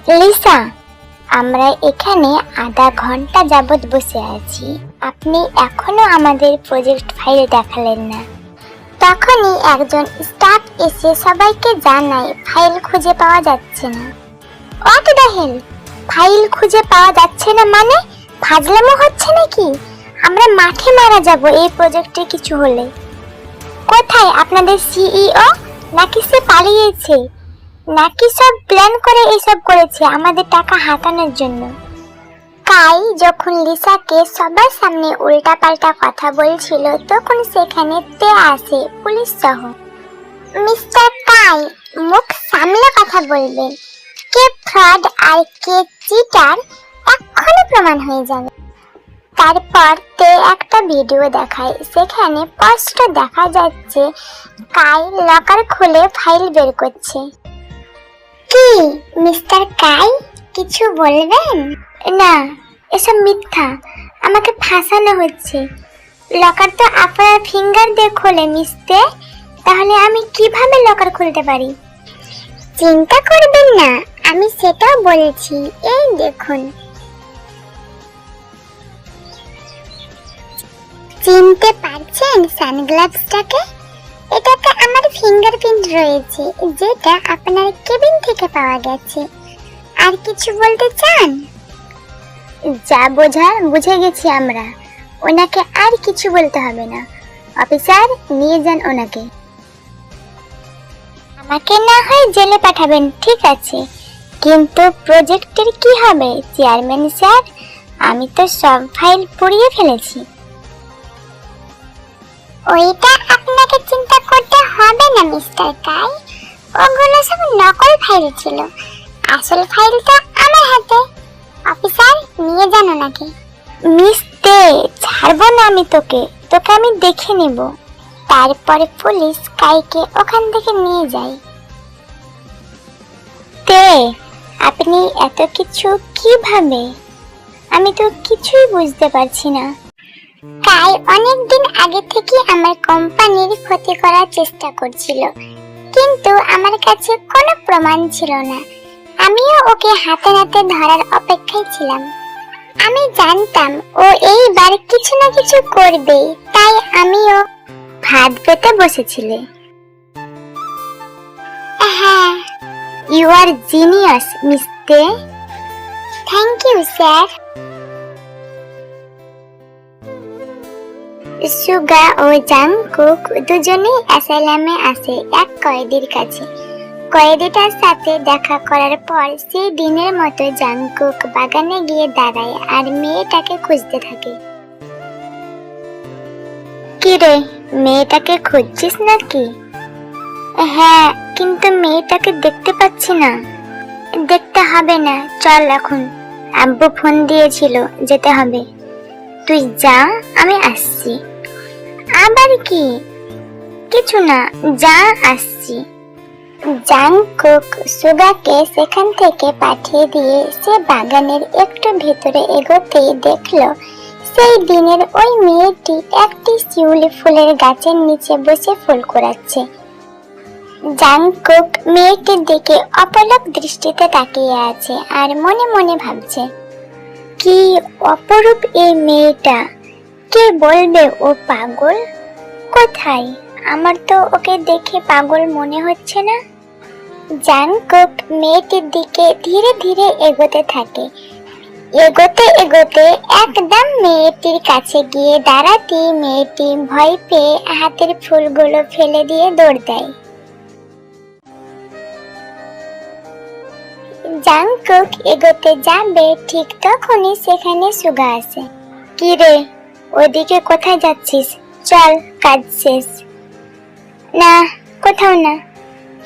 Lisa, আমরা এখানে আধা ঘন্টা যাবত বসে আছি, আপনি এখনো আমাদের প্রজেক্ট ফাইল দেখালেন না। তখনই একজন স্টাফ এসে সবাইকে জানায় ফাইল খুঁজে পাওয়া যাচ্ছে না। হোয়াট দ্য হেল, ফাইল খুঁজে পাওয়া যাচ্ছে না মানে? ফাজলামো হচ্ছে নাকি? আমরা মাঠে মারা যাব এই প্রজেক্টে কিছু হলে। কোথায় আপনাদের সিইও? নাকি সে পালিয়েছে? নাকি সব প্ল্যান করে এসব করেছে আমাদের টাকা হাতানোর জন্য? কাই যখন লিসাকে সবার সামনে উল্টাপাল্টা কথা বলছিল তখন সেখানে তে আসে পুলিশ সহ। মিস্টার কাই, মুখ সামলে কথা বলবেন। কে ফ্রড আর কে চিটার এক্ষুনি প্রমাণ হয়ে যাবে। তারপর তে একটা ভিডিও দেখায়, সেখানে স্পষ্ট দেখা যাচ্ছে কাই লকার খুলে ফাইল বের করছে। কি মিস্টার কাই, কিছু বলবেন? না, এসব মিথ্যা, আমাকে ফাঁসানো হচ্ছে। লকার তো আপনার ফিঙ্গার দিয়ে খোলে মিস্তে, তাহলে আমি কিভাবে লকার খুলতে পারি? চিন্তা করবেন না, আমি সেটাও বলেছি। এই দেখুন, চিনতে পারছেন সানগ্লাসটাকে? এটাতে আমার ফিঙ্গারপ্রিন্ট রয়েছে, যেটা আপনার কেবিন থেকে পাওয়া গেছে। আর কিছু বলতে চান? যা বোঝার বুঝে গেছি আমরা, ওনাকে আর কিছু বলতে হবে না। অফিসার, নিয়ে যান ওনাকে। আমাকে না হয় জেলে পাঠাবেন, ঠিক আছে, কিন্তু প্রজেক্টের কি হবে চেয়ারম্যান স্যার? আমি তো সব ফাইল পুড়িয়ে ফেলেছি। ওইটা আপনাকে চিন্তা করতে হবে না মিস্টার কাই, ওগুলো সব নকল ফাইল ছিল, আসল ফাইলটা আমার হাতে। অফিসার, নিয়ে যান ওনাকে। মিস্তে, ছাড়বো না আমি তোকে, আমি দেখে নেব। তারপরে পুলিশ কাইকে ওখান থেকে নিয়ে যায়। তে, আপনি এত কিছু কিভাবে? আমি তো কিছুই বুঝতে পারছি না। কাই অনেকদিন আগে থেকে আমার কোম্পানির ক্ষতি করার চেষ্টা করছিল, কিন্তু আমার কাছে কোনো প্রমাণ ছিল না। আমিও ওকে হাতে নাতে ধরার অপেক্ষায় ছিলাম। আমি জানতাম ও এইবার কিছু না কিছু করবে, তাই আমিও ভাত পেতে বসেছিলে। হ্যাঁ, ইউ আর জিনিয়াস মিস্তে। Thank you sir. সুগা ও জাংকুক দুজনেই অ্যাসাইলামে আসে এক কয়েদির কাছে। কয়েদিটার সাথে দেখা করার পর সেই দিনের মতো জাংকুক বাগানে গিয়ে দাঁড়ায় আর মেয়েটাকে খুঁজতে থাকে। কি রে, মেয়েটাকে খুঁজছিস নাকি? হ্যাঁ, কিন্তু মেয়েটাকে দেখতে পাচ্ছি না। দেখতে হবে না, চল এখন, আব্বু ফোন দিয়েছিল, যেতে হবে। তুই যা, আমি আসছি। আবার কি? কিছু না, যা, আসছি। জাংকুক সুগাকে সেখান থেকে পাঠিয়ে দিয়ে সে বাগানের একটু ভেতরে এগোতেই দেখলো সেই দিনের ওই মেয়েটি একটি শিউলি ফুলের গাছের নিচে বসে ফুল কুড়াচ্ছে। জাংকুক মেয়েটির দিকে অপলক দৃষ্টিতে তাকিয়ে আছে আর মনে মনে ভাবছে, কি অপরূপ এই মেয়েটা, কে বলবে ও পাগল? কোথায়? আমার তো ওকে দেখে পাগল মনে হচ্ছে না। জাংকুক মেয়েটির দিকে ধীরে ধীরে এগোতে থাকে। এগোতে এগোতে একদম মেয়েটির কাছে গিয়ে দাঁড়াতে মেয়েটি ভয় পেয়ে হাতের ফুলগুলো ফেলে দিয়ে দৌড় দেয়। জাংকুক এগোতে যাবে ঠিক তখনই সেখানে সুগা আসে। কি রে, ওদিকে কোথায় যাচ্ছিস? চল, কাজ শেষ। না, কোথাও না,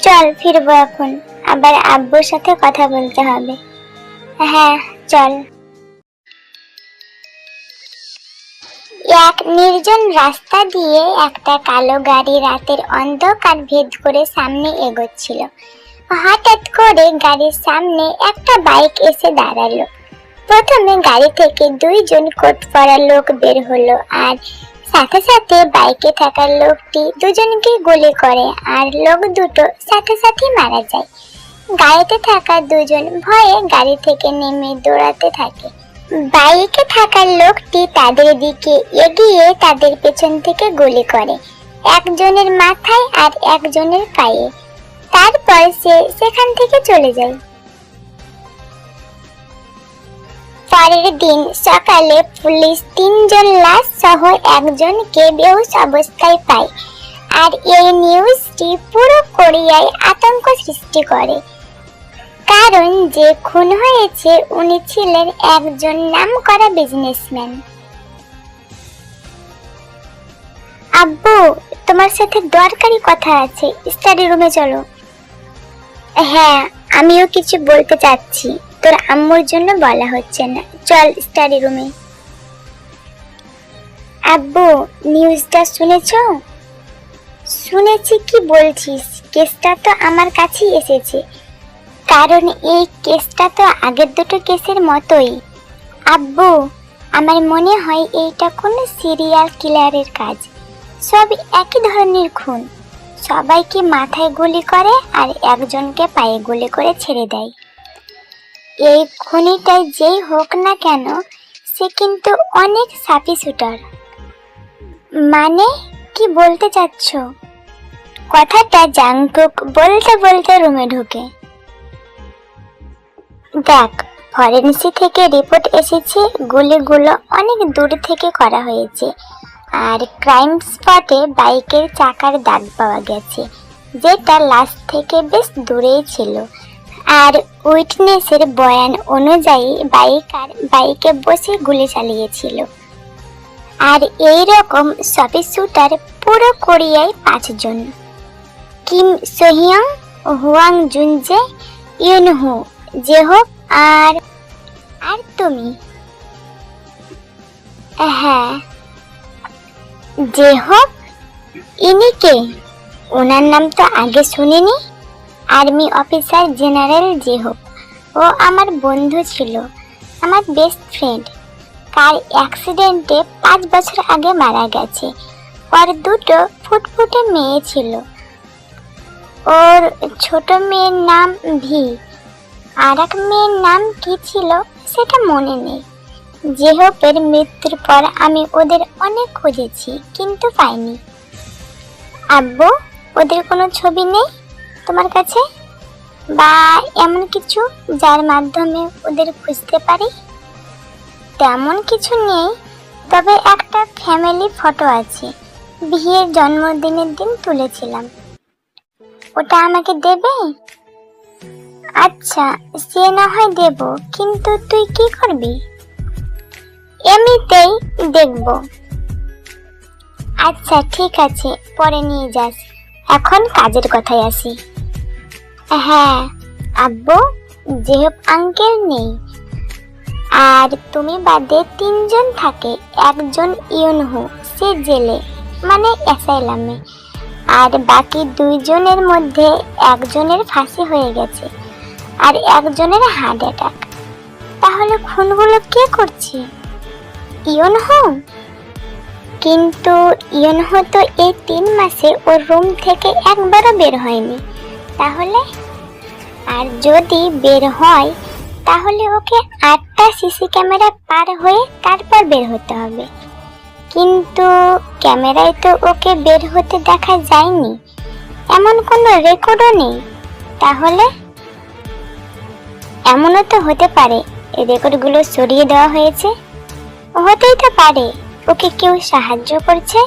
চল ফিরবো এখন, আবার আব্বুর সাথে কথা বলতে হবে। হ্যাঁ চল। এক নির্জন রাস্তা দিয়ে একটা কালো গাড়ি রাতের অন্ধকার ভেদ করে সামনে এগোচ্ছিল। হঠাৎ করে গাড়ির সামনে একটা বাইক এসে দাঁড়ালো। প্রথমে গাড়ি থেকে দুইজন কোট পরা লোক বের হলো আর সাথে সাথে বাইকে থাকা লোকটি দুজনকে গুলি করে আর লোক দুটো সাথে সাথে মারা যায়। গাড়িতে থাকা দুজন ভয়ে গাড়ি থেকে নেমে দৌড়াতে থাকে। বাইকে থাকা লোকটি তাদের দিকে এগিয়ে তাদের পেছন থেকে গুলি করে, একজনের মাথায় আর একজনের পায়ে। তারপর সে সেখান থেকে চলে যায়। পরের দিন সকালে পুলিশ 3 জন লাশ সহ একজনকে বেহুশ অবস্থায় পায়। আর এই নিউজটি পুরো কোরিয়ায় আতঙ্ক সৃষ্টি করে, কারণ যে খুন হয়েছে উনি ছিলেন একজন নামকরা বিজনেসম্যান। আব্বু, তোমার সাথে দরকারি কথা আছে, স্টাডি রুমে চলো। হ্যাঁ, আমিও কিছু বলতে চাচ্ছি, তোর আম্মুর জন্য বলা হচ্ছে না, চল স্টাডি রুমে। আব্বু, নিউজটা শুনেছো? শুনেছি, কি বলছিস? কেসটা তো আমার কাছেই এসেছে, কারণ এই কেসটা তো আগের দুটো কেসের মতোই। আব্বু, আমার মনে হয় এইটা কোনো সিরিয়াল কিলারের কাজ। সব একই ধরনের খুন, সবাইকে মাথায় গুলি করে আর একজনকে পায়ে গুলি করে ছেড়ে দেয়। এই খুনিটাই যেই হোক না কেন, সে কিন্তু অনেক সাপি শুটার। মানে কি বলতে চাচ্ছ? কথাটা জাংকুক বলতে বলতে রুমে ঢুকে। দেখ, ফরেন্সিক থেকে রিপোর্ট এসেছে গুলিগুলো অনেক দূর থেকে করা হয়েছে, আর ক্রাইম স্পটে বাইকের চাকার দাগ পাওয়া গেছে, যেটা লাশ থেকে বেশ দূরেই ছিল। আর উইটনেসের বয়ান অনুযায়ী বাইকে বসে গুলি চালিয়েছিল। আর এই রকম সাপি শুটার পুরো কোরিয়ায় 5 জন: কিম সোহিয়ং, হুয়াং জুনজে, ইউনহো, জেহোক আর তুমি। হ্যাঁ, জেহোক? ইনি কে? ওনার নাম তো আগে শুনিনি। Army officer general Jaehok. ও আমার বন্ধু ছিল, আমার বেস্ট ফ্রেন্ড। কার অ্যাক্সিডেন্টে 5 বছর আগে মারা গেছে। ওর 2 ফুটফুটে মেয়ে ছিল। ওর ছোট মেয়ের নাম ভি, আর এক মেয়ের নাম কি ছিল সেটা মনে নেই। জেহোকের মৃত্যুর পর আমি ওদের অনেক খুঁজেছি, কিন্তু পাইনি। আব্বু, ওদের কোনো ছবি নেই তোমার কাছে, বা এমন কিছু যার মাধ্যমে ওদের খুঁজতে পারি? তেমন কিছু নেই, তবে একটা ফ্যামিলি ফটো আছে, বিয়ের জন্মদিনের দিন তুলেছিলাম। ওটা আমাকে দেবে? আচ্ছা, সে না হয় দেব, কিন্তু তুই কি করবি? এমনিতেই দেখব। আচ্ছা ঠিক আছে, পরে নিয়ে যাস, এখন কাজের কথায় আসি। হ্যাঁ আব্বু, জেহব আঙ্কেল নেই, আর তুমি বাদে 3 জন থাকে। একজন ইউনহো, সে জেলে, মানে অ্যাসাইলামে, আর বাকি 2 জনের মধ্যে একজনের ফাঁসি হয়ে গেছে আর একজনের হার্ট অ্যাটাক। তাহলে খুনগুলো কে করছে? ইউনহো? কিন্তু ইউনহো তো এই 3 মাসে ওর রুম থেকে একবারও বের হয়নি। তাহলে? আর যদি বের হয় তাহলে ওকে 8টা সিসি ক্যামেরা পার হয়ে তারপর বের হতে হবে। কিন্তু ক্যামেরায় তো ওকে বের হতে দেখা যায়নি, এমন কোনো রেকর্ডও নেই। তাহলে এমনও তো হতে পারে এই রেকর্ডগুলো সরিয়ে দেওয়া হয়েছে। হতেই তো পারে ওকে কেউ সাহায্য করছে।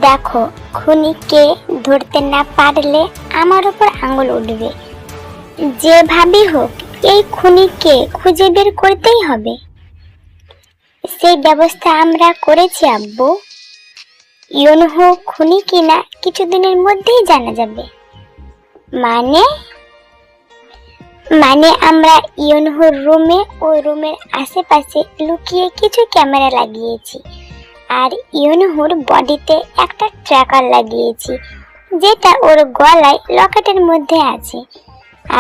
দেখো, খুনিকে ধরতে না পারলে আমার উপর আঙুল উঠবে। যেভাবেই হোক এই খুনিকে খুঁজে বের করতেই হবে। সেই ব্যবস্থা আমরা করেছি আব্বু। ইউনহো খুনি কিনা কিছুদিনের মধ্যেই জানা যাবে। মানে আমরা ইউনহোর রুমে ও রুমের আশেপাশে লুকিয়ে কিছু ক্যামেরা লাগিয়েছি, আর ইউনহোর বডিতে একটা ট্র্যাকার লাগিয়েছি, যেটা ওর গলায় লকেটের মধ্যে আছে।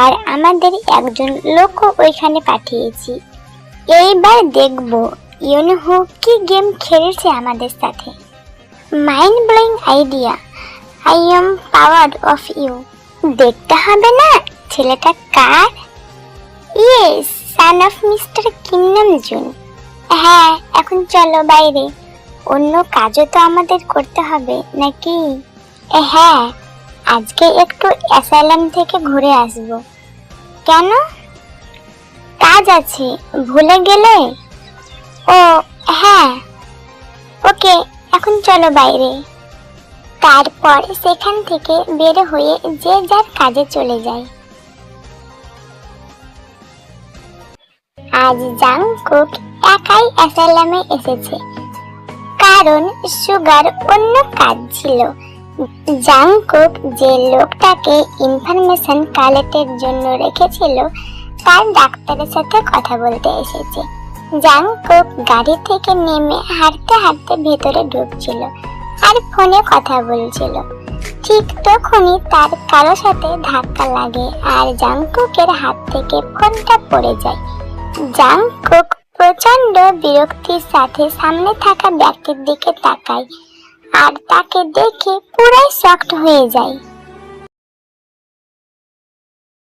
আর আমাদের একজন লোকও ওইখানে পাঠিয়েছি। এইবার দেখব ইউনহো কি গেম খেলছে আমাদের সাথে। Mind blowing idea, I am powered of you. দেখতে হবে না ছেলেটা কার? Yes, son of mister Kim Namjoon. হ্যাঁ, এখন চলো বাইরে, অন্য কাজও তো আমাদের করতে হবে নাকি? হ্যাঁ, আজকে একটু অ্যাসাইলাম থেকে ঘুরে আসবো। কেন? কাজ আছে, ভুলে গেলে? ও হ্যাঁ, ওকে, এখন চলো বাইরে। তারপর সেখান থেকে বের হয়ে যে যার কাজে চলে যায়। আজ জাংকুক একাই অ্যাসাইলামে এসেছে, কারণ সুগার অন্য কাজ ছিল। জাংকুক যে লোকটাকে ইনফরমেশন কালেক্টের জন্য রেখেছিল তার ডাক্তারের সাথে কথা বলতে এসেছে। জাংকুক গাড়ি থেকে নেমে হাঁটতে হাঁটতে ভেতরে ঢুকছিল আর ফোনে কথা বলছিল। ঠিক তখনই তার কারো সাথে ধাক্কা লাগে আর জাংকুকের হাত থেকে ফোনটা পড়ে যায়। জাংকুক প্রচন্ড বিরক্তির সাথে সামনে থাকা ব্যক্তির দিকে তাকায় আর তাকে দেখে পুরাই শকড হয়ে যায়।